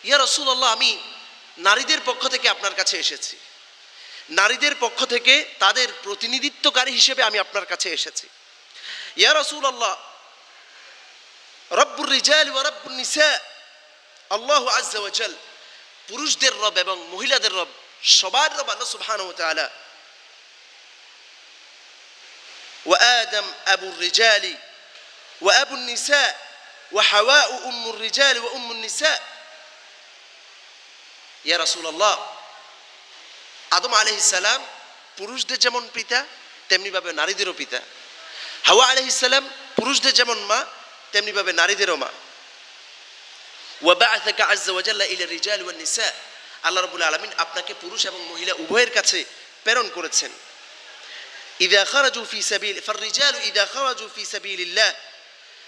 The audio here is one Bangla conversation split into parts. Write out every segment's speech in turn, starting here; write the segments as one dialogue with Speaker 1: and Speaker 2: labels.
Speaker 1: ইয়া রাসূলুল্লাহ, আমি নারীদের পক্ষ থেকে আপনার কাছে এসেছি, নারীদের পক্ষ থেকে তাদের প্রতিনিধিত্বকারী হিসেবে আমি আপনার কাছে এসেছি। ইয়া রাসূলুল্লাহ, রব্বুর রিজাল ওয়া রব্বুন নিসা, আল্লাহু আযজা ওয়া জাল, পুরুষদের রব এবং মহিলাদের রব, সবার রব আল্লাহ সুবহানাহু ওয়া তাআলা। ওয়া আদম আবুর রিজালি ওয়া আবুন নিসা ওয়া হাওয়া উম্মুর রিজাল ওয়া উম্মুন নিসা। ইয়া রাসূলুল্লাহ, আদম আলাইহিস সালাম পুরুষদের যেমন পিতা তেমনি ভাবে নারীদেরও পিতা, হাওয়া আলাইহিস সালাম পুরুষদের যেমন মা তেমনি ভাবে নারীদেরও মা। ওয়া বা'আসাকা আযজা ওয়া জাল্লা ইলা রিজাল ওয়ান নিসা, আল্লাহ রাব্বুল আলামিন আপনাকে পুরুষ এবং মহিলা উভয়ের কাছে প্রেরণ করেছেন। ইযা খারাজু ফি সাবিল ফাররিজালু ইযা খারাজু ফি সাবিলিল্লাহ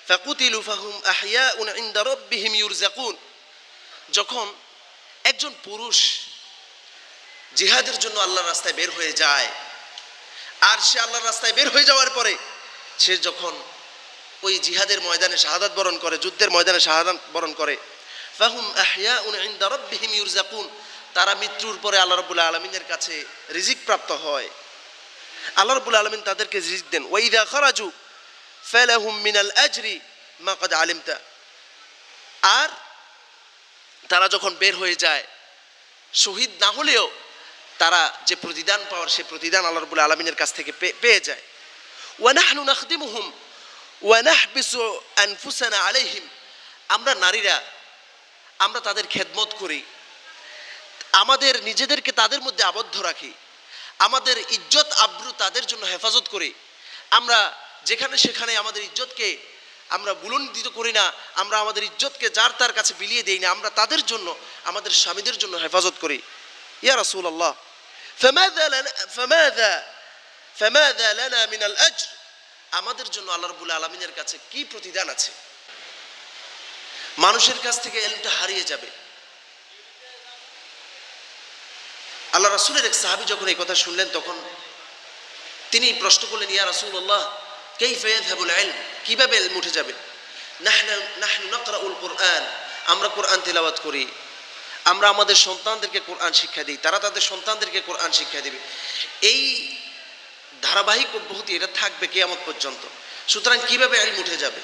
Speaker 1: ফাকুতিলু ফাহুম আহইয়াউন ইনদা রাব্বিহিম ইউরযাকুন। যখন একজন পুরুষ জিহাদের জন্য আল্লাহর রাস্তায় বের হয়ে যায়, আর সে আল্লাহর রাস্তায় বের হয়ে যাওয়ার পরে সে যখন ওই জিহাদের ময়দানে শাহাদাত বরণ করে, যুদ্ধের ময়দানে শাহাদাত বরণ করে, ফাহুম আহইয়াউন ইনদা রাব্বিহিম ইউরযাকুন, তারা মৃত্যুর পরে আল্লাহ রাব্বুল আলামিনের কাছে রিজিক প্রাপ্ত হয়। আল্লাহ রাব্বুল আলামিন তাদেরকে রিজিক দেন। ওয়া ইযা খারাজু ফালাহুম মিনাল আজরি মা ক্বাদ আলিমতা, আর তারা যখন বের হয়ে যায়, শহীদ না হলেও তারা যে প্রতিদান পাওয়ার সে প্রতিদান আল্লাহ রাব্বুল আলামিনের কাছ থেকে পেয়ে যায়। ওয়া নাহনু নাখদিমুহুম ওয়া নাহবিসু আনফুসানা আলাইহিম, আমরা নারীরা আমরা তাদের খেদমত করি, আমাদের নিজেদেরকে তাদের মধ্যে আবদ্ধ রাখি, আমাদের ইজ্জত আবরু তাদের জন্য হেফাজত করি। আমরা যেখানে সেখানে আমাদের ইজ্জতকে আমরা বুলন্দিত করি না, আমরা আমাদের ইজ্জতকে যার তার কাছে বিলিয়ে দেই না, আমরা তাদের জন্য আমাদের স্বামীদের জন্য হেফাজত করি। ইয়া রাসূলুল্লাহ, ফামাযা লানা মিনাল আজর, আমাদের জন্য আল্লাহ রাব্বুল আলামিনের কাছে কি প্রতিদান আছে? মানুষের কাছ থেকে ইলমটা হারিয়ে যাবে। আল্লাহ রাসূলের এক সাহাবী যখন এই কথা শুনলেন তখন তিনি প্রশ্ন করলেন, ইয়া রাসূলুল্লাহ, কাইফা ইয়াযহাবুল ইলম, কিভাবে ইলম উঠে যাবে? নাহনু নাকরাউল কুরআন, আমরা কোরআন তিলাওয়াত করি, আমরা আমাদের সন্তানদেরকে কোরআন শিক্ষা দিই, তারা তাদের সন্তানদেরকে কোরআন শিক্ষা দিবে। এই ধারাবাহিক অব্যাহতি এটা থাকবে কিয়ামত পর্যন্ত। সুতরাং কিভাবে ইলম উঠে যাবে?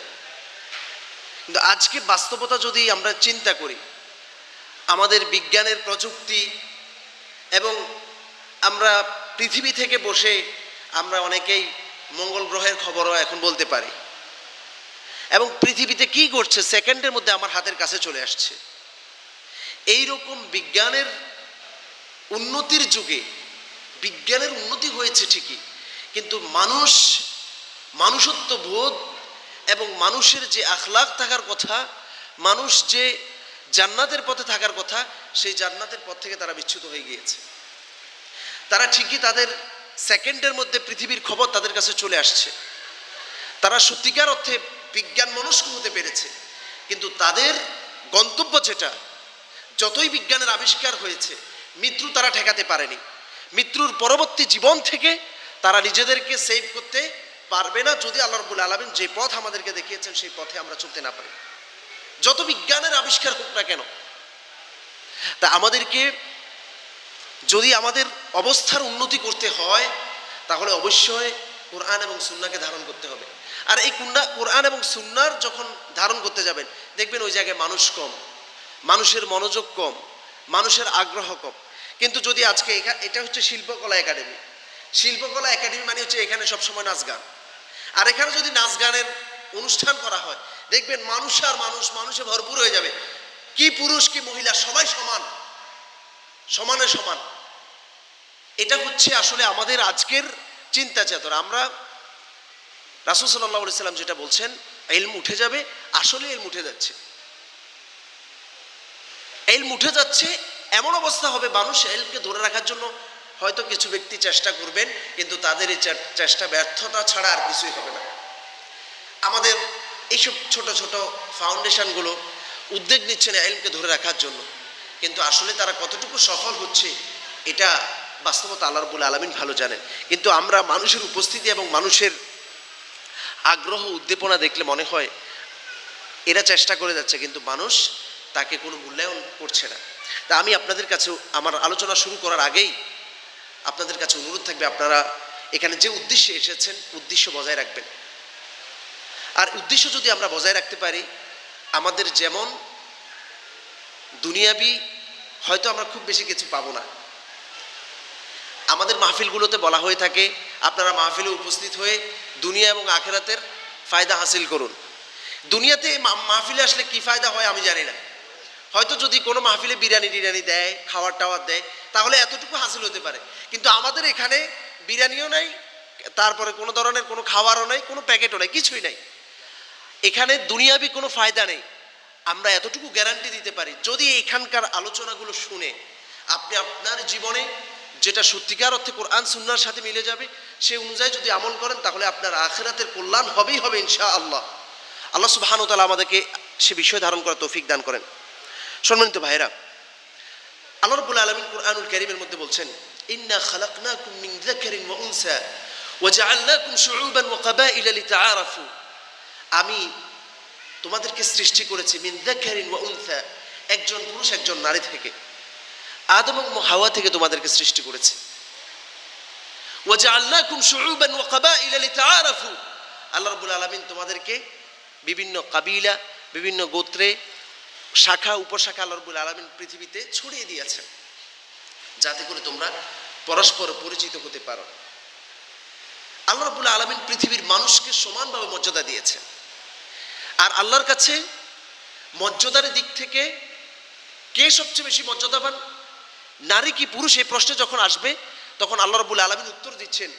Speaker 1: কিন্তু আজকে বাস্তবতা যদি আমরা চিন্তা করি, আমাদের বিজ্ঞানের প্রযুক্তি এবং আমরা পৃথিবী থেকে বসে আমরা অনেকেই মঙ্গল গ্রহের খবরও এখন বলতে পারি, এবং পৃথিবীতে কি ঘটছে সেকেন্ডের মধ্যে আমার হাতের কাছে চলে আসছে। এই রকম বিজ্ঞানের উন্নতির যুগে বিজ্ঞানের উন্নতি হয়েছে ঠিকই, কিন্তু মানুষত্ব বোধ এবং মানুষের যে আখলাক থাকার কথা, মানুষ যে জান্নাতের পথে থাকার কথা, সেই জান্নাতের পথ থেকে তারা বিচ্যুত হয়ে গিয়েছে। তারা ঠিকই তাদের সেকেন্ডের মধ্যে পৃথিবীর খবর তাদের কাছে চলে আসছে, তারা সত্যিকার অর্থে বিজ্ঞান মনস্ক হতে পেরেছে, কিন্তু তাদের গন্তব্য যেটা, যতই বিজ্ঞানের আবিষ্কার হয়েছে, মৃত্যু তারা ঠেকাতে পারেনি। মৃত্যুর পরবর্তী জীবন থেকে তারা নিজেদেরকে সেভ করতে পারবে না যদি আল্লাহ রাব্বুল আলামিন যে পথ আমাদেরকে দেখিয়েছেন সেই পথে আমরা চলতে না পারি, যত বিজ্ঞানের আবিষ্কার হোক না কেন। তা আমাদেরকে যদি আমাদের অবস্থার উন্নতি করতে হয় তাহলে অবশ্যই কোরআন এবং সুন্নাহকে ধারণ করতে হবে। আর এই কোরআন এবং সুন্নাহর যখন ধারণ করতে যাবেন, দেখবেন ওই জায়গায় মানুষ কম, মানুষের মনোযোগ কম, মানুষের আগ্রহ কম। কিন্তু যদি আজকে এটা হচ্ছে শিল্পকলা একাডেমি, শিল্পকলা একাডেমি মানে হচ্ছে এখানে সবসময় নাচ গান, আর এখানে যদি নাচ গানের অনুষ্ঠান করা হয় দেখবেন মানুষ আর মানুষে ভরপুর হয়ে যাবে। কি পুরুষ কি মহিলা সবাই সমান, সমানে সমান। এটা হচ্ছে আসলে আমাদের আজকের চিন্তা চেতনা। আমরা রাসূল সাল্লাল্লাহু আলাইহি সাল্লাম যেটা বলছেন ইলম উঠে যাবে, আসলে ইলম উঠে যাচ্ছে। ইলম উঠে যাচ্ছে, এমন অবস্থা হবে মানুষ ইলমকে ধরে রাখার জন্য হয়তো কিছু ব্যক্তি চেষ্টা করবেন, কিন্তু তাদের এই চেষ্টা ব্যর্থতা ছাড়া আর কিছুই হবে না। আমাদের এইসব ছোট ছোট ফাউন্ডেশনগুলো উদ্যোগ নিচ্ছেন ইলমকে ধরে রাখার জন্য, কিন্তু আসলে তারা কতটুকু সফল হচ্ছে এটা বাস্তবতা আল্লাহ রাব্বুল আলামিন ভালো জানেন। কিন্তু আমরা মানুষের উপস্থিতি এবং মানুষের আগ্রহ উদ্দীপনা দেখলে মনে হয় এরা চেষ্টা করে যাচ্ছে, কিন্তু মানুষ তাকে কোনো মূল্যায়ন করছে না। তা আমি আপনাদের কাছে আমার আলোচনা শুরু করার আগেই আপনাদের কাছে অনুরোধ থাকবে, আপনারা এখানে যে উদ্দেশ্যে এসেছেন উদ্দেশ্য বজায় রাখবেন। আর উদ্দেশ্য যদি আমরা বজায় রাখতে পারি, আমাদের যেমন দুনিয়াবি হয়তো আমরা খুব বেশি কিছু পাবো না। আমাদের মাহফিলগুলোতে বলা হয়ে থাকে আপনারা মাহফিলে উপস্থিত হয়ে দুনিয়া এবং আখেরাতের ফায়দা হাসিল করুন। দুনিয়াতে মাহফিলে আসলে কি ফায়দা হয় আমি জানি না, হয়তো যদি কোনো মাহফিলে বিরিয়ানি টিরিয়ানি দেয়, খাওয়ার টাওয়ার দেয়, তাহলে এতটুকু হাসিল হতে পারে। কিন্তু আমাদের এখানে বিরিয়ানিও নাই, তারপরে কোনো ধরনের কোনো খাওয়ারও নাই, কোনো প্যাকেটও নাই, কিছুই নাই। এখানে দুনিয়াবি কোনো ফায়দা নেই। আমরা এতটুকু গ্যারান্টি দিতে পারি, যদি এখানকার আলোচনাগুলো শুনে আপনি আপনার জীবনে যেটা সত্যিকার অর্থে কোরআন সুন্নাহর সাথে মিলে যাবে সেই অনুযায়ী যদি আমল করেন, তাহলে আপনার আখিরাতের কল্যাণ হবেই হবে ইনশাআল্লাহ। আল্লাহ সুবহানাহু ওয়া তাআলা আমাদেরকে সে বিষয় ধারণ করার তৌফিক দান করেন। সম্মানিত ভাইরা, আল্লাহ রাব্বুল আলামিন কুরআনুল কারীমের মধ্যে বলছেন, ইন্না খালাকনাকুম মিন যাকারিন ওয়া উনসা ওয়া জাআলনাকুম শুউবান ওয়া কাবাইলা লিতাআরাফু। আমি তোমাদেরকে সৃষ্টি করেছি মিন যাকারিন ওয়া উনসা, একজন পুরুষ একজন নারী থেকে। আদম এবং হাওয়া থেকে তোমাদেরকে সৃষ্টি করেছি। ওয়া জাআলনাকুম শুউবান ওয়া কাবাইলা লিতাআরাফু, আল্লাহ রাব্বুল আলামিন তোমাদেরকে বিভিন্ন কাবিলা, বিভিন্ন গোত্রে, শাখা উপশাখা আল্লাহ রাব্বুল আলামিন পৃথিবীতে ছড়িয়ে দিয়েছেন, যাতে করে তোমরা পরস্পর পরিচিত হতে পারো। আল্লাহ রাব্বুল আলামিন পৃথিবীর মানুষকে সমানভাবে মর্যাদা দিয়েছেন। আর আল্লাহর কাছে মর্যাদার দিক থেকে কে সবচেয়ে বেশি মর্যাদাবান, নারী কি পুরুষ, এই প্রশ্ন যখন আসবে তখন আল্লাহ রাব্বুল আলামিন উত্তর দিচ্ছেন,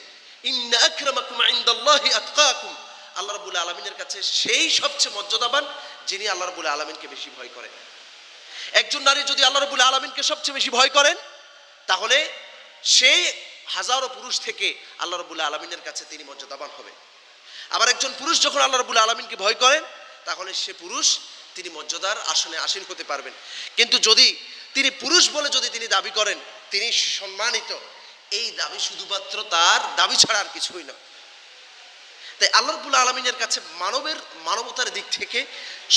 Speaker 1: ইন্না আকরামাকুম ইনদাল্লাহি আতকাকুম। আল্লাহ রাব্বুল আলামিনের কাছে সেই সবচেয়ে মর্যাদাবান যিনি আল্লাহ রাব্বুল আলামিনকে বেশি ভয় করেন। একজন নারী যদি আল্লাহ রাব্বুল আলামিনকে সবচেয়ে বেশি ভয় করেন, তাহলে সেই হাজারো পুরুষ থেকে আল্লাহ রাব্বুল আলামিনের কাছে তিনি মর্যাদাবান হবে। আবার একজন পুরুষ যখন আল্লাহ রাব্বুল আলামিনকে ভয় করেন, তাহলে সে পুরুষ তিনি মর্যাদার আসনে আসীন হতে পারবেন। কিন্তু যদি তিনি পুরুষ বলে যদি তিনি দাবি করেন তিনি সম্মানিত, এই দাবি শুধুমাত্র তার দাবি ছাড়া আর কিছুই না। তাই আল্লাহ রাব্বুল আলামিনের কাছে মানবতার দিক থেকে,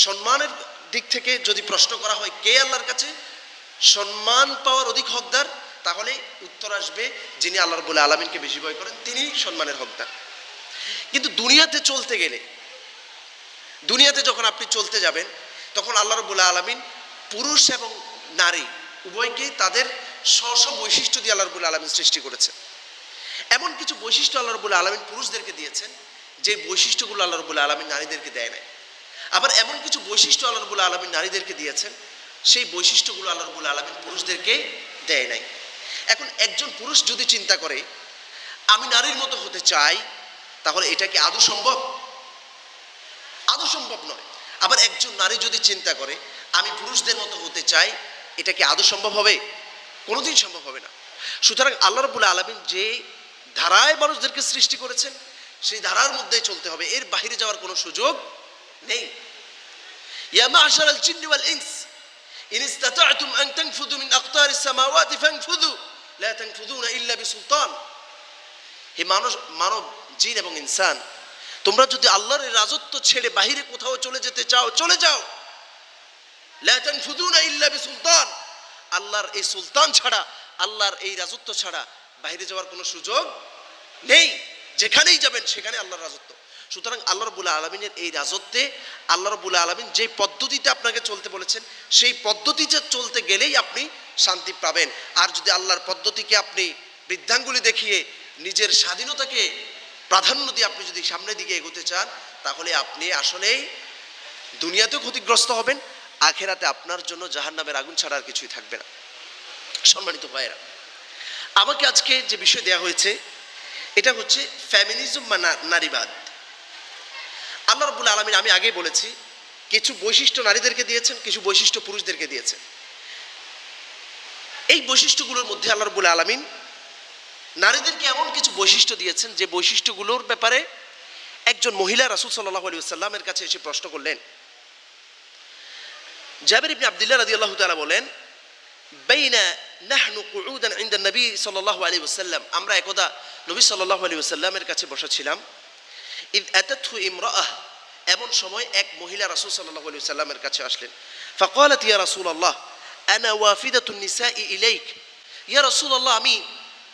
Speaker 1: সম্মানের দিক থেকে যদি প্রশ্ন করা হয় কে আল্লাহর কাছে সম্মান পাওয়ার অধিক হকদার, তাহলে উত্তর আসবে যিনি আল্লাহ রাব্বুল আলামিনকে বেশি ভয় করেন তিনি সম্মানের হকদার। কিন্তু দুনিয়াতে চলতে গেলে, দুনিয়াতে যখন আপনি চলতে যাবেন, তখন আল্লাহ রাব্বুল আলামিন পুরুষ এবং নারী উভয়কে তাদের স্ব বৈশিষ্ট্য দিয়ে আল্লাহ রাব্বুল আলামিন সৃষ্টি করেছেন। এমন কিছু বৈশিষ্ট্য আল্লাহ রাব্বুল আলামিন পুরুষদেরকে দিয়েছেন যে বৈশিষ্ট্যগুলো আল্লাহ রাব্বুল আলামিন নারীদেরকে দেয় নাই। আবার এমন কিছু বৈশিষ্ট্য আল্লাহ রাব্বুল আলামিন নারীদেরকে দিয়েছেন সেই বৈশিষ্ট্যগুলো আল্লাহ রাব্বুল আলামিন পুরুষদেরকে দেয় নাই। এখন একজন পুরুষ যদি চিন্তা করে আমি নারীর মতো হতে চাই, তাহলে এটা কি আদৌ সম্ভব? আদৌ সম্ভব নয়। আবার একজন নারী যদি চিন্তা করে আমি পুরুষদের মতো হতে চাই, এটা কি আদৌ সম্ভব হবে? কোনোদিন সম্ভব হবে না। সুতরাং আল্লাহ রাব্বুল আলামিন যে ধারায় মানুষদেরকে সৃষ্টি করেছেন সেই ধারার মধ্যেই চলতে হবে, এর বাইরে যাওয়ার কোনো সুযোগ নেই। ইয়া মা'শারাল জিন্নি ওয়াল ইনস ইন ইসতাতা'তুম আন তানফুযু মিন আকতারিস সামাওয়াতি ফানফুযু লা তানফুযুনা ইল্লা বিসুলতান। হে মানব জিন এবং ইনসান, তোমরা যদি আল্লাহর রাজত্ব ছেড়ে বাইরে কোথাও চলে যেতে চাও চলে যাও। লা তানফুযুনা ইল্লা বিসুলতান, আল্লাহর এই সুলতান ছাড়া, আল্লাহর এই রাজত্ব ছাড়া বাইরে যাওয়ার কোনো সুযোগ নেই। যেখানেই যাবেন সেখানে আল্লাহর রাজত্ব। সুতরাং আল্লাহ রাব্বুল আলামিনের এই রাজত্বে আল্লাহ রাব্বুল আলামিন যে পদ্ধতিতে আপনাকে চলতে বলেছেন সেই পদ্ধতিতে চলতে গেলেই আপনি শান্তি পাবেন। আর যদি আল্লাহর পদ্ধতিকে আপনি বৃদ্ধাঙ্গুলি দেখিয়ে নিজের স্বাধীনতাকে প্রাধান্য দিয়ে আপনি যদি সামনের দিকে এগোতে চান, তাহলে আপনি আসলেই দুনিয়াতেও ক্ষতিগ্রস্ত হবেন, আখেরাতে আপনার জন্য জাহান্নামের আগুন ছাড়া আর কিছুই থাকবে না। সম্মানিত ভাইয়েরা, আমাকে আজকে যে বিষয় দেওয়া হয়েছে এটা হচ্ছে ফেমিনিজম বা নারীবাদ। আল্লাহ রাব্বুল আলামিন, আমি আগেই বলেছি, কিছু বৈশিষ্ট্য নারীদেরকে দিয়েছেন, কিছু বৈশিষ্ট্য পুরুষদেরকে দিয়েছেন। এই বৈশিষ্ট্যগুলোর মধ্যে আল্লাহ রাব্বুল আলামিন নারীদেরকে এমন কিছু বৈশিষ্ট্য দিয়েছেন যে বৈশিষ্ট্যগুলোর ব্যাপারে একজন মহিলা রাসূল সাল্লাল্লাহু আলাইহি ওয়াসাল্লামের কাছে এসে প্রশ্ন করলেন। জাবির ইবনে আব্দুল্লাহ রাদিয়াল্লাহু তাআলা বলেন, বাইনা নাহনু কুউদান ইনদা নবী সাল্লাল্লাহু আলাইহি ওয়াসাল্লাম, আমরা একদা নবী সাল্লাল্লাহু আলাইহি ওয়াসাল্লামের কাছে বসা ছিলাম। ইদ আতাতহু ইমরাআহ, এমন সময় এক মহিলা রাসূল সাল্লাল্লাহু আলাইহি ওয়াসাল্লামের কাছে আসলেন। فقالت يا رسول الله أنا وافدة النساء إليك يا رسول الله আমি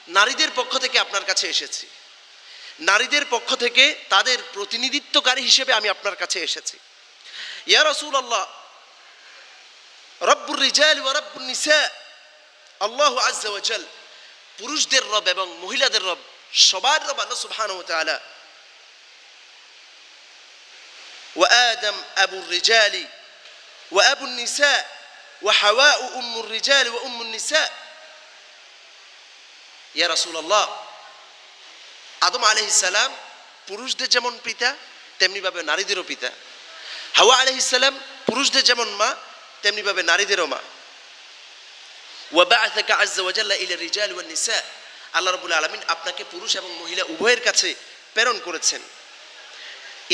Speaker 1: নারীদের পক্ষ থেকে আপনার কাছে এসেছি, নারীদের পক্ষ থেকে তাদের প্রতিনিধিত্বকারী হিসেবে আমি আপনার কাছে এসেছি। ইয়া রাসূলুল্লাহ রব্বুর রিজাল ওয়া রব্বুন নিসা আল্লাহু আযজা ওয়া জাল, পুরুষদের রব এবং মহিলাদের রব সবার রব আল্লাহ সুবহানাহু ওয়া তাআলা। ওয়া আদম আবুর রিজালি ওয়া আবুন নিসা ওয়া হাওয়া উম্মুর রিজাল ওয়া উম্মুন নিসা। ইয়া রাসূলুল্লাহ আদম আলাইহিস সালাম পুরুষদের যেমন পিতা তেমনি ভাবে নারীদেরও পিতা, হাওয়া আলাইহিস সালাম পুরুষদের যেমন মা তেমনি ভাবে নারীদেরও মা। ওয়া বা'আসাকা আযজা ওয়া জাল্লা ইলা রিজাল ওয়ান নিসা, আল্লাহ রাব্বুল আলামিন আপনাকে পুরুষ এবং মহিলা উভয়ের কাছে প্রেরণ করেছেন।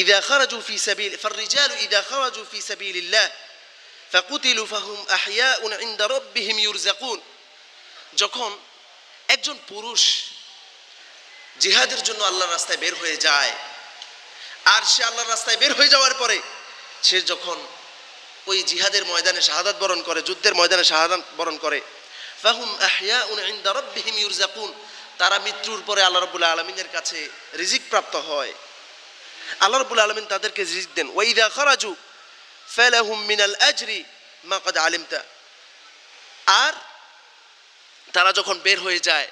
Speaker 1: ইযা খারাজু ফি সাবিল ফাররিজালু ইযা খারাজু ফি সাবিলিল্লাহ ফাকুতিলু ফাহুম আহইয়াউন ইনদা রাব্বিহিম ইউরযাকুন, যখন একজন পুরুষ জিহাদের জন্য আল্লাহর রাস্তায় বের হয়ে যায়, আর সে আল্লাহর রাস্তায় বের হয়ে যাওয়ার পরে সে যখন ওই জিহাদের ময়দানে শাহাদাত বরণ করে, যুদ্ধের ময়দানে শাহাদাত বরণ করে, ফাহুম আহইয়াউন ইনদা রাব্বিহিম ইউরযাকুন, তারা মৃত্যুর পরে আল্লাহ রাব্বুল আলামিনের কাছে রিজিক প্রাপ্ত হয়। আল্লাহ রাব্বুল আলামিন তাদেরকে রিজিক দেন। ওয়া ইযা খারাজু ফালাহুম মিনাল আজরি মা ক্বাদ আলিমতা, আর তারা যখন বের হয়ে যায়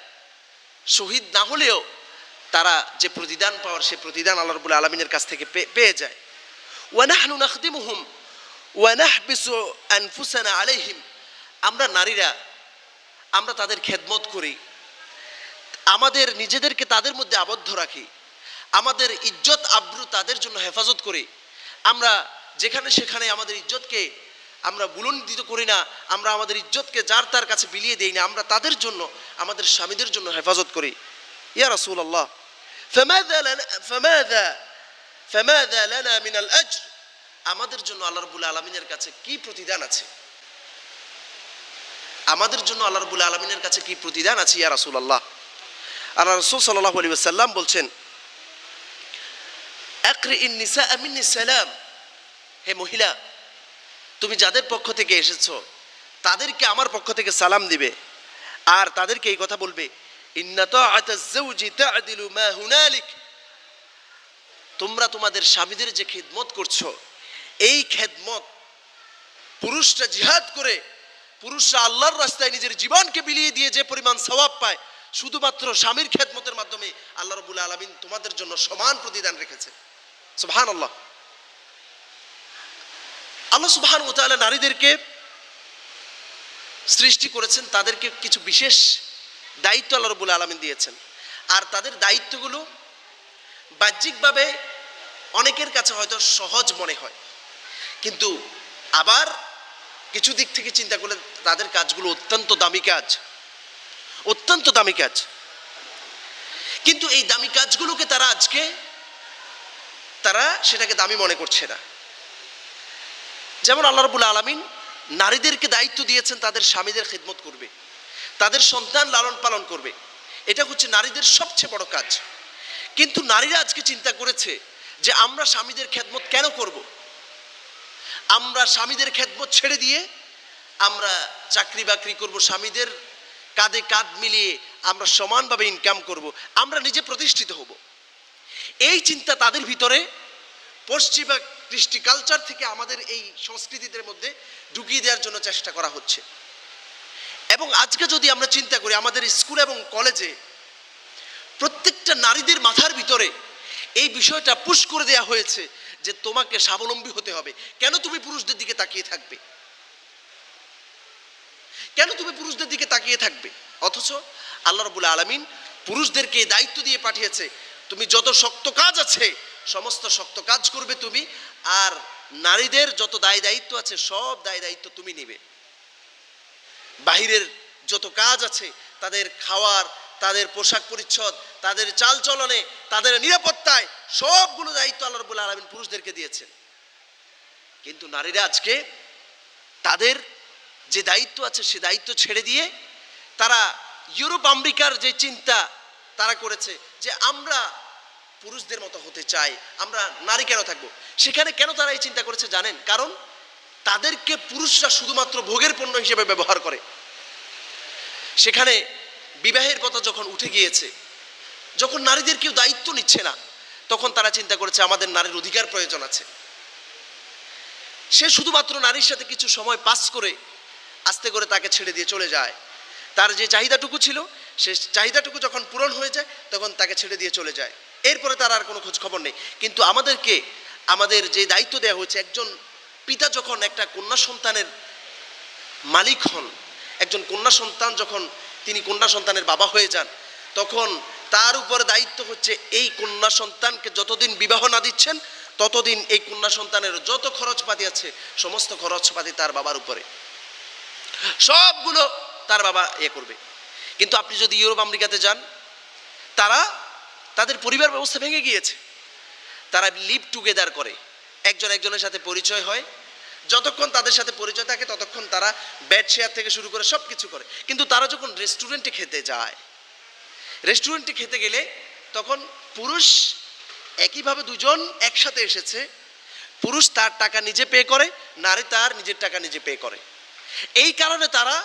Speaker 1: শহীদ না হলেও তারা যে প্রতিদান পাওয়ার সে প্রতিদান আল্লাহ রাব্বুল আলামিনের কাছ থেকে পেয়ে যায়। ওয়া নাহনু নাখদিমুহুম ওয়া নাহবিসু আনফুসানা আলাইহিম, আমরা নারীরা আমরা তাদের খেদমত করি, আমাদের নিজেদেরকে তাদের মধ্যে আবদ্ধ রাখি, আমাদের ইজ্জত আব্রু তাদের জন্য হেফাজত করি, আমরা যেখানে সেখানে আমাদের ইজ্জতকে আমরা বুলন্দিত করি না, আমরা আমাদের ইজ্জতকে যার তার কাছে বিলিয়ে দেই না, আমরা তাদের জন্য আমাদের স্বামীদের জন্য হেফাজত করি। ইয়া রাসূলুল্লাহ ফামাযা লানা মিনাল আজর, আমাদের জন্য আল্লাহ রাব্বুল আলামিনের কাছে কি প্রতিদান আছে, আমাদের জন্য আল্লাহ রাব্বুল আলামিনের কাছে কি প্রতিদান আছে ইয়া রাসূলুল্লাহ। আল্লাহ রাসূল সাল্লাল্লাহু আলাইহি ওয়াসাল্লাম বলছেন আকরিইন নিসা মিন্নি সালাম, হে মহিলা তুমি যাদের পক্ষ থেকে এসেছো তাদেরকে আমার পক্ষ থেকে সালাম দিবে, আর তাদেরকে এই কথা বলবে ইন্না তাআতাজ যাওজি তা'দিলু মা হুনালিক, তোমরা তোমাদের স্বামীদের যে খিদমত করছো এই খেদমত পুরুষরা জিহাদ করে, পুরুষরা আল্লাহর রাস্তায় নিজের জীবনকে বিলিয়ে দিয়ে যে পরিমাণ সওয়াব পায়, শুধুমাত্র স্বামীর খেদমতের মাধ্যমে আল্লাহ রাব্বুল আলামিন তোমাদের জন্য সমান প্রতিদান রেখেছে। সুবহানাল্লাহ। আল্লাহ সুবহানাহু ওয়া তাআলা নারীদেরকে সৃষ্টি করেছেন, তাদেরকে কিছু বিশেষ দায়িত্ব আল্লাহ রাব্বুল আলামিন দিয়েছেন, আর তাদের দায়িত্বগুলো বাহ্যিকভাবে অনেকের কাছে হয়তো সহজ মনে হয়, কিন্তু আবার কিছু দিক থেকে চিন্তা করলে তাদের কাজগুলো অত্যন্ত দামি কাজ, অত্যন্ত দামি কাজ। কিন্তু এই দামি কাজগুলোকে তারা আজকে সেটাকে দামি মনে করছে না। যেমন আল্লাহ রাব্বুল আলামিন নারীদেরকে দায়িত্ব দিয়েছেন তাদের স্বামীদের খিদমত করবে, তাদের সন্তান লালন পালন করবে, এটা হচ্ছে নারীদের সবচেয়ে বড় কাজ। কিন্তু নারীরা আজকে চিন্তা করেছে যে আমরা স্বামীদের খেদমত কেন করব, আমরা স্বামীদের খেদমত ছেড়ে দিয়ে আমরা চাকরি বাকরি করব, স্বামীদের কাঁধে কাঁধ মিলিয়ে আমরা সমানভাবে ইনকাম করব, আমরা নিজে প্রতিষ্ঠিত হব। এই চিন্তা তাদের ভিতরে পশ্চিমা কৃষ্টি কালচার থেকে আমাদের এই সংস্কৃতিদের মধ্যে ঢুকিয়ে দেওয়ার জন্য চেষ্টা করা হচ্ছে। এবং আজকে যদি আমরা চিন্তা করি আমাদের স্কুল এবং কলেজে প্রত্যেকটা নারীদের মাথার ভিতরে এই বিষয়টা পুশ করে দেওয়া হয়েছে যে তোমাকে স্বাবলম্বী হতে হবে, কেন তুমি পুরুষদের দিকে তাকিয়ে থাকবে, কেন তুমি পুরুষদের দিকে তাকিয়ে থাকবে। অথচ আল্লাহ রাব্বুল আলামিন পুরুষদেরকে দায়িত্ব দিয়ে পাঠিয়েছে তুমি যত শক্ত কাজ আছে সমস্ত শক্ত কাজ করবে তুমি, আর নারীদের যত দায় দায়িত্ব আছে সব দায় দায়িত্ব তুমি নিবে। বাহিরের যত কাজ আছে তাদের খাওয়ার, তাদের পোশাক পরিচ্ছদ, তাদের চাল চলনে, তাদের নিরাপত্তায় সবগুলো দায়িত্ব আল্লাহ রাব্বুল আলামিন পুরুষদেরকে দিয়েছেন। কিন্তু নারীরা আজকে তাদের যে দায়িত্ব আছে সে দায়িত্ব ছেড়ে দিয়ে তারা ইউরোপ আমেরিকার যে চিন্তা তারা করেছে যে আমরা পুরুষদের মতো হতে চাই, আমরা নারী কেন থাকবো। সেখানে কেন তারা এই চিন্তা করেছে জানেন? কারণ তাদেরকে পুরুষরা শুধুমাত্র ভোগের পণ্য হিসেবে ব্যবহার করে। সেখানে বিবাহের কথা যখন উঠে গিয়েছে, যখন নারীদের কেউ দায়িত্ব নিচ্ছে না, তখন তারা চিন্তা করেছে আমাদের নারীর অধিকার প্রয়োজন আছে। সে শুধুমাত্র নারীর সাথে কিছু সময় পাস করে আস্তে করে তাকে ছেড়ে দিয়ে চলে যায়। তার যে চাহিদাটুকু ছিল সে চাহিদাটুকু যখন পূরণ হয়ে যায় তখন তাকে ছেড়ে দিয়ে চলে যায়। এরপরে তার আর কোনো খোঁজ খবর নেই। কিন্তু আমাদের যে দায়িত্ব দেওয়া হয়েছে, একজন পিতা যখন একটা কন্যা সন্তানের মালিক হন, একজন কন্যা সন্তান যখন তিনি কন্যা সন্তানের বাবা হয়ে যান, তখন তার উপরে দায়িত্ব হচ্ছে এই কন্যা সন্তানকে যতদিন বিবাহ না দিচ্ছেন ততদিন এই কন্যা সন্তানের যত খরচপাতি আছে সমস্ত খরচপাতি তার বাবার উপরে, সবগুলো তার বাবা করবে। কিন্তু আপনি যদি ইউরোপ আমেরিকাতে যান, তাদের পরিবার ব্যবস্থা ভেঙে গিয়েছে। তারা লিভ টুগেদার করে, একজন একজনের সাথে পরিচয় হয়, যতক্ষণ তাদের সাথে পরিচয় থাকে ততক্ষণ তারা বেড শেয়ার থেকে শুরু করে সব কিছু করে। কিন্তু তারা যখন রেস্টুরেন্টে খেতে যায়, রেস্টুরেন্টে খেতে গেলে তখন পুরুষ একইভাবে দুজন একসাথে এসেছে, পুরুষ তার টাকা নিজে পে করে, নারী তার নিজের টাকা নিজে পে করে। এই কারণে তারা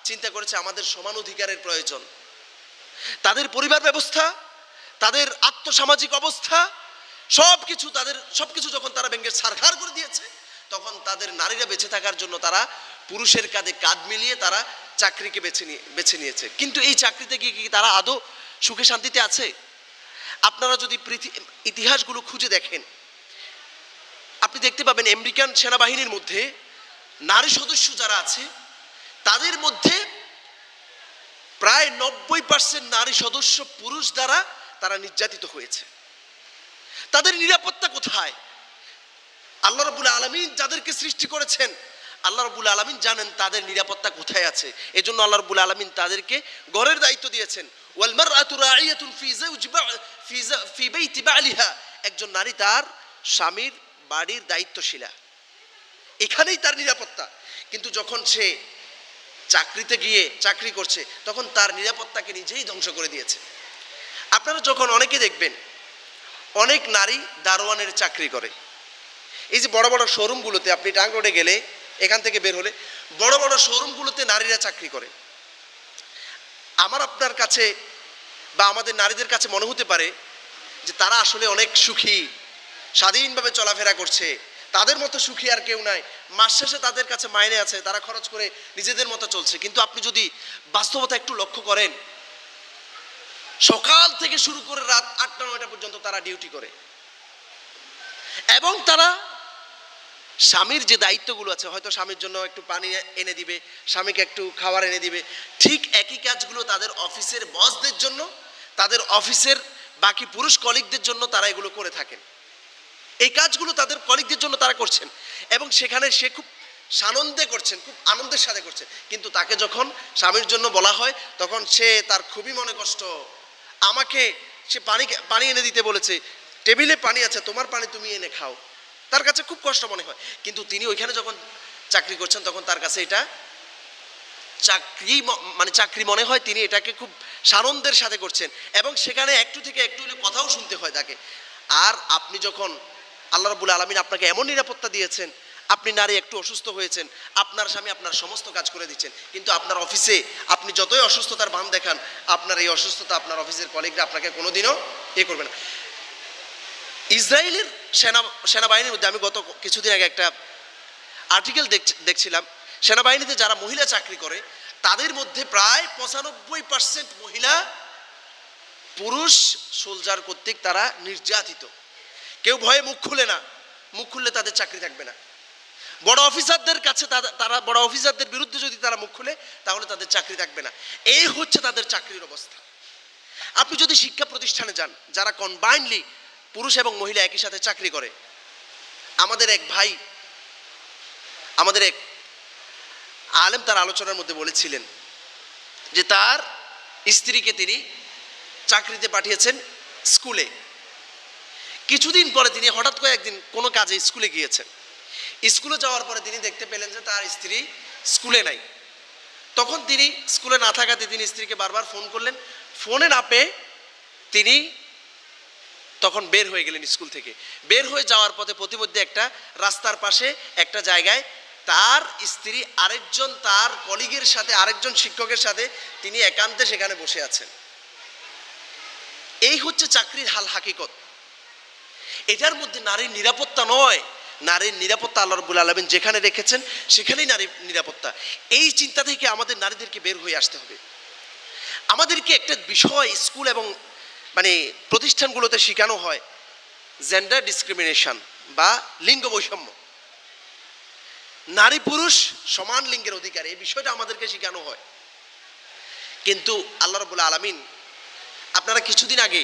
Speaker 1: চিন্তা করেছে আমাদের সমান অধিকারের প্রয়োজন। তাদের পরিবার ব্যবস্থা, তাদের আর্থসামাজিক অবস্থা, সবকিছু যখন তারা ভেঙে ছারখার করে দিয়েছে, তখন তাদের নারীরা বেঁচে থাকার জন্য তারা পুরুষের কাঁধে কাঁধ মিলিয়ে তারা চাকরিকে বেছে নিয়েছে। কিন্তু এই চাকরিতে গিয়ে কি তারা আদৌ সুখে শান্তিতে আছে? আপনারা যদি ইতিহাসগুলো খুঁজে দেখেন, আপনি দেখতে পাবেন আমেরিকান সেনাবাহিনীর মধ্যে নারী সদস্য যারা আছে তাদের মধ্যে প্রায় 90% নারী সদস্য পুরুষ দ্বারা তারা নির্যাতিত হয়েছে। তাদের নিরাপত্তা কোথায়? আল্লাহ রাব্বুল আলামিন যাদেরকে সৃষ্টি করেছেন, আল্লাহ রাব্বুল আলামিন জানেন তাদের নিরাপত্তা কোথায় আছে। এজন্য আল্লাহ রাব্বুল আলামিন তাদেরকে ঘরের দায়িত্ব দিয়েছেন। ওয়াল মারআতু রাইয়াতুন ফি বাইতি বালিহা, একজন নারী তার স্বামীর বাড়ির দায়িত্বশীলা, এখানেই তার নিরাপত্তা। কিন্তু যখন সে চাকরিতে গিয়ে চাকরি করছে তখন তার নিরাপত্তাকে নিজেই ধ্বংস করে দিয়েছে। আপনারা যখন অনেকে দেখবেন অনেক নারী দারোয়ানের চাকরি করে, এই যে বড় বড় শোরুমগুলোতে আপনি টাং রোডে গেলে, এখান থেকে বের হলে বড় বড় শোরুমগুলোতে নারীরা চাকরি করে। আমার আপনার কাছে বা আমাদের নারীদের কাছে মনে হতে পারে যে তারা আসলে অনেক সুখী, স্বাধীনভাবে চলাফেরা করছে, তাদের মতো সুখী আর কেউ নাই, মাস শেষে তাদের কাছে মাইনে আছে, তারা খরচ করে নিজেদের মতো চলছে। কিন্তু আপনি যদি বাস্তবতা একটু লক্ষ্য করেন, সকাল থেকে শুরু করে রাত 8টা-9টা পর্যন্ত তারা ডিউটি করে, এবং তারা স্বামীর যে দায়িত্বগুলো আছে, হয়তো স্বামীর জন্য একটু পানি এনে দিবে, স্বামীকে একটু খাবার এনে দিবে, ঠিক একই কাজগুলো তাদের অফিসের বসদের জন্য, তাদের অফিসের বাকি পুরুষ কলিগদের জন্য তারা এগুলো করে থাকেন। এই কাজগুলো তাদের কলিগদের জন্য তারা করছেন এবং সেখানে সে খুব সানন্দে করছেন, খুব আনন্দের সাথে করছেন। কিন্তু তাকে যখন স্বামীর জন্য বলা হয় তখন সে তার খুবই মনে কষ্ট। আমাকে সে পানি এনে দিতে বলেছে, টেবিলে পানি আছে, তোমার পানি তুমি এনে খাও, তার কাছে খুব কষ্ট মনে হয়। কিন্তু তিনি ওইখানে যখন চাকরি করছেন তখন তার কাছে এটা চাকরি মনে হয়, তিনি এটাকে খুব সানন্দের সাথে করছেন এবং সেখানে একটু থেকে একটু হলে কথাও শুনতে হয় তাকে। আর আপনি যখন আল্লাহ রাব্বুল আলামিন আপনাকে এমন নিরাপত্তা দিয়েছেন, আপনি নারী একটু অসুস্থ হয়েছেন, আপনার স্বামী আপনার সমস্ত কাজ করে দিচ্ছেন, কিন্তু আপনার অফিসে আপনি যতই অসুস্থতার ভান দেখান, আপনার এই অসুস্থতা আপনার অফিসের কলিগরা আপনাকে কোনোদিনও করবে না। ইসরায়েলের সেনাবাহিনীর মধ্যে আমি গত কিছুদিন আগে একটা আর্টিকেল দেখছিলাম, সেনাবাহিনীতে যারা মহিলা চাকরি করে তাদের মধ্যে প্রায় 95% মহিলা পুরুষ সোলজার কর্তৃক তারা নির্যাতিত। কেউ ভয়ে মুখ খুলে না, মুখ খুললে তাদের চাকরি থাকবে না। বড় অফিসারদের কাছে তারা বড় অফিসারদের বিরুদ্ধে যদি তারা মুখ খুলে তাহলে তাদের চাকরি থাকবে না। এই হচ্ছে তাদের চাকরির অবস্থা। আপনি যদি শিক্ষা প্রতিষ্ঠানে যান যারা কম্বাইনলি পুরুষ এবং মহিলা একই সাথে চাকরি করে, আমাদের এক ভাই, আমাদের এক আলেম তার আলোচনার মধ্যে বলেছিলেন যে তার স্ত্রীকে তিনি চাকরিতে পাঠিয়েছেন স্কুলে। কিছুদিন পরে তিনি হঠাৎ করে একদিন কোনো কাজে স্কুলে গিয়েছেন। স্কুলে যাওয়ার পরে তিনি দেখতে পেলেন যে তার স্ত্রী স্কুলে নাই। তখন তিনি স্কুলে না থাকাতে তিনি স্ত্রীকে বারবার ফোন করলেন, ফোনে না পেয়ে তিনি তখন বের হয়ে গেলেন স্কুল থেকে। বের হয়ে যাওয়ার পথে প্রতিমধ্যে একটা রাস্তার পাশে একটা জায়গায় তার স্ত্রী আরেকজন তার কলিগের সাথে, আরেকজন শিক্ষকের সাথে তিনি একান্তে সেখানে বসে আছেন। এই হচ্ছে চাকরির হাল হাকিকত। এটার মধ্যে নারীর নিরাপত্তা নয়, নারীর নিরাপত্তা আল্লাহ রাব্বুল আলামিন যেখানে রেখেছেন সেখানেই নারীর নিরাপত্তা। এই চিন্তা থেকে আমাদের নারীদেরকে বের হয়ে আসতে হবে। আমাদেরকে একটা বিষয় স্কুল এবং প্রতিষ্ঠানগুলোতে শেখানো হয়, জেন্ডার ডিসক্রিমিনেশন বা লিঙ্গ বৈষম্য। নারী পুরুষ সমান লিঙ্গের অধিকার, এই বিষয়টা আমাদেরকে শেখানো হয়। কিন্তু আল্লাহ রাব্বুল আলামিন, আপনারা কিছুদিন আগে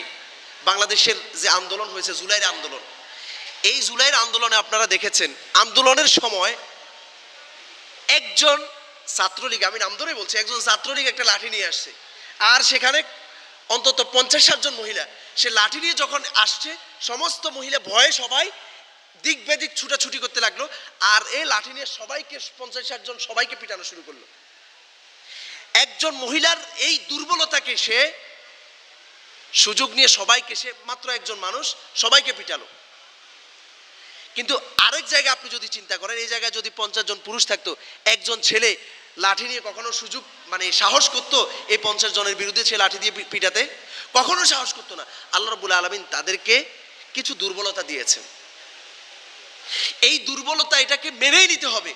Speaker 1: বাংলাদেশের যে আন্দোলন হয়েছে, জুলাইয়ের আন্দোলন, এই জুলাইয়ের আন্দোলনে আপনারা দেখেছেন আন্দোলনের সময় একজন ছাত্রলীগ, আমি নাম ধরে বলছি, একজন ছাত্রলীগ একটা লাঠি নিয়ে আসছে, আর সেখানে অন্তত 50-60 জন মহিলা সে লাঠি নিয়ে যখন আসছে, সমস্ত মহিলা ভয়ে সবাই দিক বেদিক ছুটাছুটি করতে লাগলো, আর এই লাঠি নিয়ে সবাইকে 50-60 জন সবাইকে পিটানো শুরু করলো। একজন মহিলার এই দুর্বলতাকে সে সুযোগ নিয়ে সবাইকে, সে মাত্র একজন মানুষ, সবাইকে পিটালো। কিন্তু আরেক জায়গায় আপনি যদি চিন্তা করেন, এই জায়গায় যদি 50 জন পুরুষ থাকতো, একজন ছেলে লাঠি নিয়ে কখনো সুযোগ সাহস করতো এই 50 জনের বিরুদ্ধে সে লাঠি দিয়ে পিটাতে? কখনো সাহস করতো না। আল্লাহ রাব্বুল আলামিন তাদেরকে কিছু দুর্বলতা দিয়েছেন। এই দুর্বলতা, এটাকে মেনেই নিতে হবে।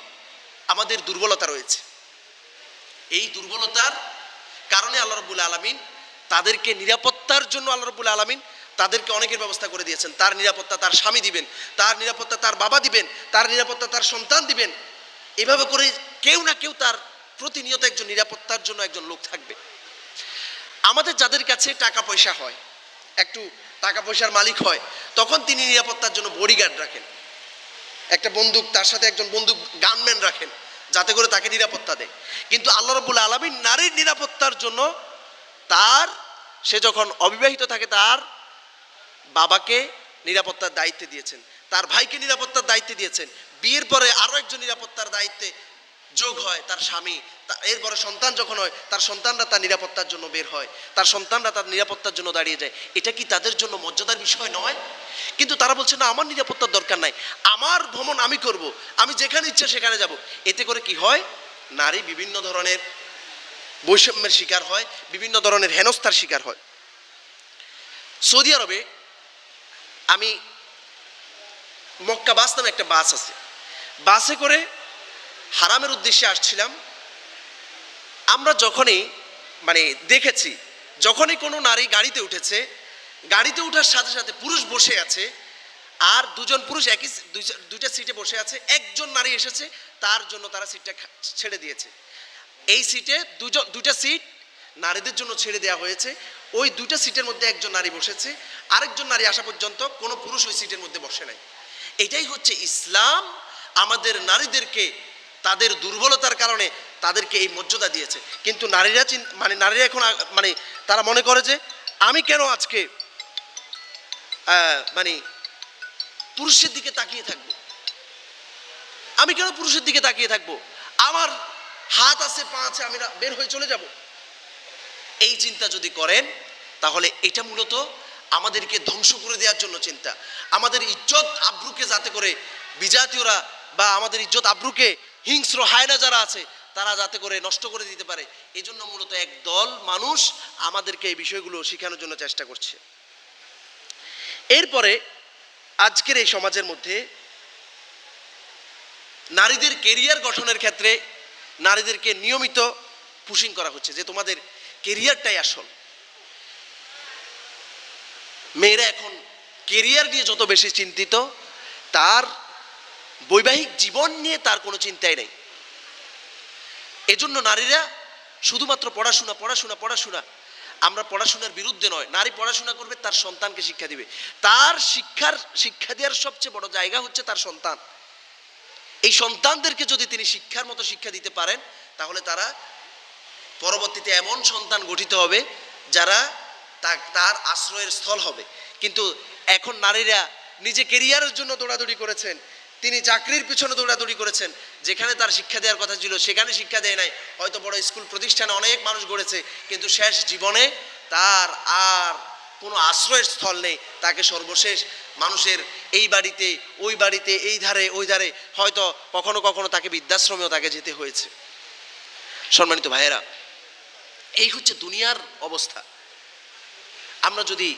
Speaker 1: আমাদের দুর্বলতা রয়েছে, এই দুর্বলতার কারণে আল্লাহ রাব্বুল আলামিন তাদেরকে নিরাপত্তার জন্য আল্লাহ রাব্বুল আলামিন তাদেরকে অনেকের ব্যবস্থা করে দিয়েছেন। তার নিরাপত্তা তার স্বামী দিবেন, তার নিরাপত্তা তার বাবা দিবেন, তার নিরাপত্তা তার সন্তান দিবেন। এভাবে করে কেউ না কেউ তার প্রতিনিয়ত একজন নিরাপত্তার জন্য একজন লোক থাকবে। আমাদের যাদের কাছে টাকা পয়সা হয়, একটু টাকা পয়সার মালিক হয়, তখন তিনি নিরাপত্তার জন্য বডিগার্ড রাখেন, একটা বন্দুক, তার সাথে একজন বন্দুক গানম্যান রাখেন, যাতে করে তাকে নিরাপত্তা দেয়। কিন্তু আল্লাহ রাব্বুল আলামিন নারীর নিরাপত্তার জন্য সে যখন অবিবাহিত থাকে, তার বাবাকে নিরাপত্তার দায়িত্বে দিয়েছেন, তার ভাইকে নিরাপত্তার দায়িত্বে দিয়েছেন। বিয়ের পরে আরো একজন নিরাপত্তার দায়িত্বে যোগ হয় তার স্বামী। এরপরে সন্তান যখন হয়, তার সন্তানরা তার নিরাপত্তার জন্য বের হয়, তার সন্তানরা তার নিরাপত্তার জন্য দাঁড়িয়ে যায়। এটা কি তাদের জন্য মর্যাদার বিষয় নয়? কিন্তু তারা বলছে না, আমার নিরাপত্তার দরকার নাই, আমার ভ্রমণ আমি করব, আমি যেখানে ইচ্ছা সেখানে যাব। এতে করে কি হয়? নারী বিভিন্ন ধরনের বৈষম্যের শিকার হয়, বিভিন্ন ধরনের হেনস্থার শিকার হয়। সৌদি আরবে আমি মক্কা বাস নামে একটা বাস আছে, বাসে করে হারামের উদ্দেশ্যে আসছিলাম। আমরা যখনই দেখেছি, যখনই কোনো নারী গাড়িতে উঠেছে, গাড়িতে ওঠার সাথে সাথে পুরুষ বসে আছে, আর দুজন পুরুষ একই দুইটা সিটে বসে আছে, একজন নারী এসেছে, তার জন্য তারা সিটটা ছেড়ে দিয়েছে। এই সিটে দুইটা সিট নারীদের জন্য ছেড়ে দেওয়া হয়েছে। ওই দুইটা সিটের মধ্যে একজন নারী বসেছে, আরেকজন নারী আসা পর্যন্ত কোনো পুরুষ ওই সিটের মধ্যে বসে নাই। এটাই হচ্ছে ইসলাম। আমাদের নারীদেরকে তাদের দুর্বলতার কারণে তাদেরকে এই মর্যাদা দিয়েছে। কিন্তু নারীরা নারীরা এখন তারা মনে করে যে আমি কেন আজকে পুরুষের দিকে তাকিয়ে থাকবো, আমি কেন পুরুষের দিকে তাকিয়ে থাকবো, আমার হাত আছে, পা আছে, আমি বের হয়ে চলে যাব। এই চিন্তা যদি করেন, তাহলে এটা মূলত আমাদেরকে ধ্বংস করে দেওয়ার জন্য চিন্তা। আমাদের ইজ্জত আব্রুকে যাতে করে বিজাতীয়রা বা আমাদের ইজ্জত আব্রুকে হিংস্র হায়না যারা আছে তারা যাতে করে নষ্ট করে দিতে পারে, এই জন্য মূলত এক দল মানুষ আমাদেরকে এই বিষয়গুলো শেখানোর জন্য চেষ্টা করছে। এরপরে আজকের এই সমাজের মধ্যে নারীদের কেরিয়ার গঠনের ক্ষেত্রে নারীদেরকে নিয়মিত পুশিং করা হচ্ছে যে তোমাদের কেরিয়ারটাই আসল। মেয়েরা এখন কেরিয়ার নিয়ে যত বেশি চিন্তিত, তার বৈবাহিক জীবন নিয়ে তার কোনো চিন্তাই নেই। এজন্য নারীরা শুধুমাত্র পড়াশোনা পড়াশোনা পড়াশোনা। আমরা পড়াশোনার বিরুদ্ধে নয়, নারী পড়াশোনা করবে, তার সন্তানকে শিক্ষা দিবে। তার শিক্ষা দেওয়ার সবচেয়ে বড় জায়গা হচ্ছে তার সন্তান। এই সন্তানদেরকে যদি তিনি শিক্ষার মতো শিক্ষা দিতে পারেন, তাহলে তারা পরবর্তীতে এমন সন্তান গঠিত হবে যারা তার আশ্রয়ের স্থল হবে। কিন্তু এখন নারীরা নিজে কেরিয়ারের জন্য দৌড়াদৌড়ি করেছেন, তিনি চাকরির পিছনে দৌড়াদৌড়ি করেছেন, যেখানে তার শিক্ষা দেওয়ার কথা ছিল সেখানে শিক্ষা দেয় নাই। হয়তো বড় স্কুল প্রতিষ্ঠানে অনেক মানুষ গড়েছে, কিন্তু শেষ জীবনে তার আর কোনো আশ্রয়ের স্থল নেই, তাকে সর্বশেষ মানুষের এই বাড়িতে ওই বাড়িতে, এই ধারে ওই ধারে, হয়তো কখনো কখনো তাকে বৃদ্ধাশ্রমেও তাকে যেতে হয়েছে। সম্মানিত ভাইয়েরা, এই হচ্ছে দুনিয়ার অবস্থা। আমরা যদি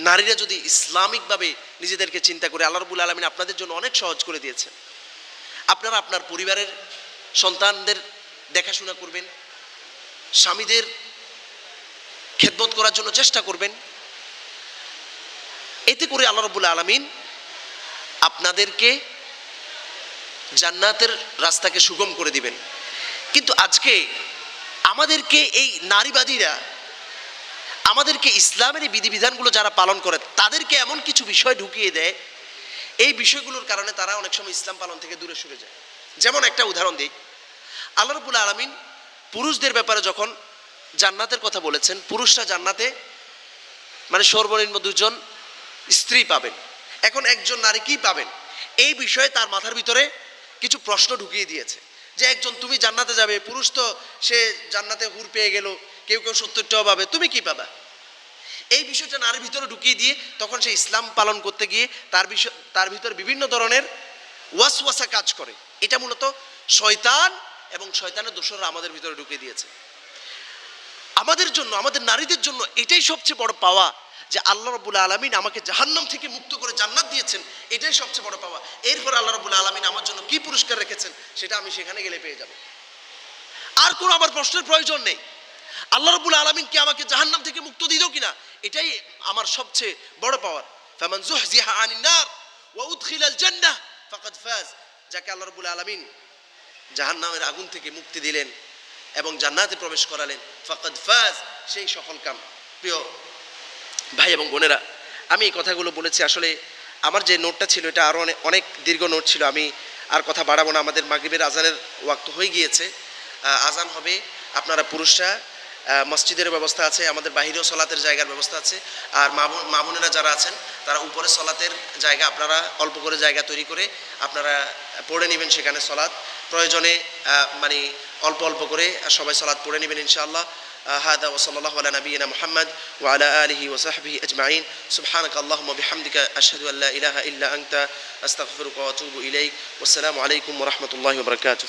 Speaker 1: নারীরা যদি ইসলামিকভাবে নিজেদেরকে চিন্তা করে, আল্লাহ রাব্বুল আলামিন আপনাদের জন্য অনেক সহজ করে দিয়েছেন। আপনারা আপনার পরিবারের সন্তানদের দেখাশোনা করবেন, স্বামীদের খেদমত করার জন্য চেষ্টা করবেন। এতে করে আল্লাহ রাব্বুল আলামিন আপনাদেরকে জান্নাতের রাস্তাকে সুগম করে দিবেন। কিন্তু আজকে আমাদেরকে এই নারীবাদীরা, আমাদেরকে ইসলামের এই বিধিবিধানগুলো যারা পালন করে, তাদেরকে এমন কিছু বিষয় ঢুকিয়ে দেয়, এই বিষয়গুলোর কারণে তারা অনেক সময় ইসলাম পালন থেকে দূরে সরে যায়। যেমন একটা উদাহরণ দিই, আল্লাহ রাব্বুল আলামিন পুরুষদের ব্যাপারে যখন জান্নাতের কথা বলেছেন, পুরুষরা জান্নাতে মানে সর্বনিম্ন 2 জন স্ত্রী পাবেন। এখন একজন নারী কি পাবেন, এই বিষয়ে তার মাথার ভিতরে কিছু প্রশ্ন ঢুকিয়ে দিয়েছে যে একজন, তুমি জান্নাতে যাবে, পুরুষ তো সে জান্নাতে হুর পেয়ে গেল, কেউ কেউ 70টাও পাবে, তুমি কি পাবা? এই বিষয়টা নারীর ভিতরে ঢুকিয়ে দিয়ে তখন সে ইসলাম পালন করতে গিয়ে তার ভিতরে বিভিন্ন ধরনের ওয়াসওয়াসা কাজ করে। এটা মূলত শয়তান এবং শয়তানের দোসররা আমাদের ভিতরে ঢুকিয়ে দিয়েছে। আমাদের জন্য, আমাদের নারীদের জন্য এটাই সবচেয়ে বড় পাওয়া যে আল্লাহ রাব্বুল আলামিন আমাকে জাহান্নাম থেকে মুক্ত করে জান্নাত দিয়েছেন, এটাই সবচেয়ে বড় পাওয়া। এরপর আল্লাহ রাব্বুল আলামিন আমার জন্য কি পুরস্কার রেখেছেন সেটা আমি সেখানে গেলে পেয়ে যাব। আর কোনো আমার প্রশ্নের প্রয়োজন নেই। আল্লাহ রাব্বুল আলামিন কি আমাকে জাহান্নাম থেকে মুক্ত দিল কিনা, এটাই আমার সবচেয়ে বড় পাওয়ার। ফামান যুহজিহা আনিন নার ওয়া উদখিলাল জান্নাহ ফাকাদ ফাজ। যাকে আল্লাহ রাব্বুল আলামিন জাহান্নামের আগুন থেকে মুক্তি দিলেন এবং জান্নাতে প্রবেশ করালেন, ফাকাদ ফাজ, সেই সফলকাম। প্রিয় ভাই এবং বোনেরা, আমি এই কথাগুলো বলেছি, আসলে আমার যে নোটটা ছিল এটা আরও অনেক দীর্ঘ নোট ছিল, আমি আর কথা বাড়াবো না। আমাদের মাগরিবের আজানের ওয়াক্ত হয়ে গিয়েছে, আজান হবে। আপনারা পুরুষরা মসজিদের ব্যবস্থা আছে, আমাদের বাহিরেও সলাতের জায়গার ব্যবস্থা আছে, আর মা বোনেরা যারা আছেন তারা উপরে সলাতের জায়গা, আপনারা অল্প করে জায়গা তৈরি করে আপনারা পড়ে নেবেন সেখানে সলাত। প্রয়োজনে মানে অল্প অল্প করে সবাই সলাত পড়ে নেবেন ইনশাআল্লাহ। هذا وصلى الله على نبينا محمد وعلى آله وصحبه أجمعين. سبحانك اللهم وبحمدك أشهد أن لا إله إلا أنت أستغفرك وأتوب إليك. والسلام عليكم ورحمة الله وبركاته.